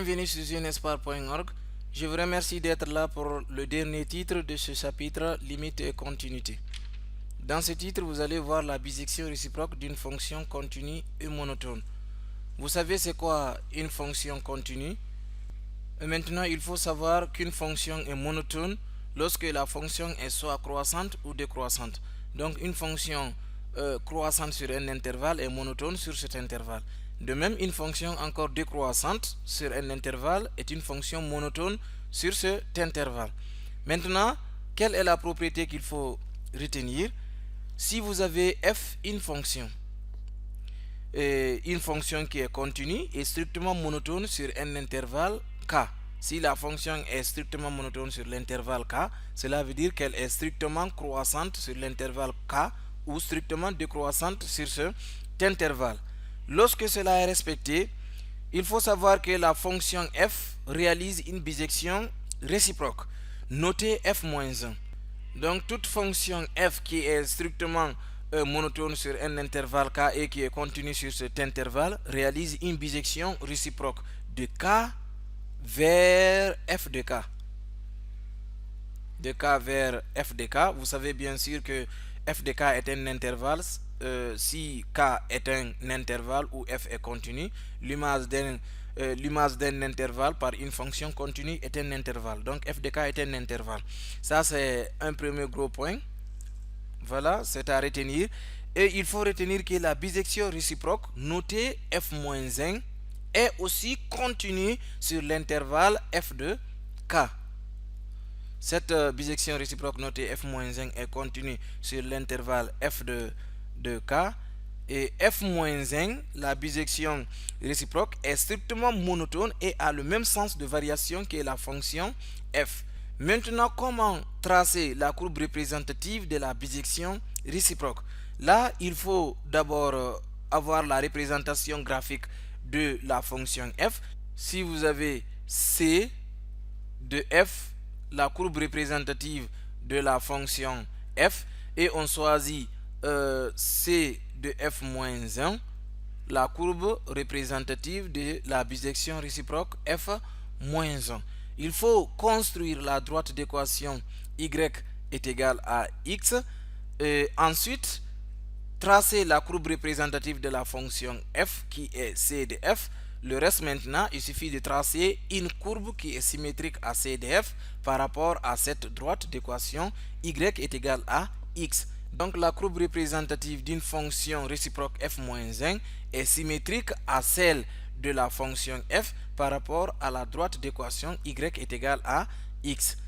bienvenue sur unespoir.org. Je vous remercie d'être là pour le dernier titre de ce chapitre, limite et continuité. Dans ce titre, vous allez voir la bisection réciproque d'une fonction continue et monotone. Vous savez c'est quoi une fonction continue? Et maintenant, il faut savoir qu'une fonction est monotone lorsque la fonction est soit croissante ou décroissante. Donc une fonction croissante sur un intervalle est monotone sur cet intervalle. De même, une fonction encore décroissante sur un intervalle est une fonction monotone sur cet intervalle. Maintenant, quelle est la propriété qu'il faut retenir? Si vous avez f une fonction qui est continue et strictement monotone sur un intervalle k. Si la fonction est strictement monotone sur l'intervalle k, cela veut dire qu'elle est strictement croissante sur l'intervalle k ou strictement décroissante sur cet intervalle. Lorsque cela est respecté, il faut savoir que la fonction f réalise une bisection réciproque, notée f-1. Donc toute fonction f qui est strictement monotone sur un intervalle k et qui est continue sur cet intervalle réalise une bisection réciproque de k vers f de k. De k vers f de k. Vous savez bien sûr que f de k est un intervalle. Si k est un intervalle où f est continu, l'image d'un intervalle par une fonction continue est un intervalle. Donc f de k est un intervalle. Ça c'est un premier gros point. Voilà, c'est à retenir. Et il faut retenir que la bisection réciproque notée f-1 est aussi continue sur l'intervalle f de k. Cette bisection réciproque notée f-1 est continue sur l'intervalle f de k. Et f-1, la bisection réciproque, est strictement monotone et a le même sens de variation que la fonction f. Maintenant, comment tracer la courbe représentative de la bisection réciproque? Là, il faut d'abord avoir la représentation graphique de la fonction f. Si vous avez c de f, la courbe représentative de la fonction f, et on choisit c de f-1, la courbe représentative de la bisection réciproque f-1. Il faut construire la droite d'équation y est égal à x et ensuite tracer la courbe représentative de la fonction f qui est c de f. Le reste maintenant, il suffit de tracer une courbe qui est symétrique à c de f par rapport à cette droite d'équation y est égal à x. Donc la courbe représentative d'une fonction réciproque f-1 est symétrique à celle de la fonction f par rapport à la droite d'équation y est égal à x.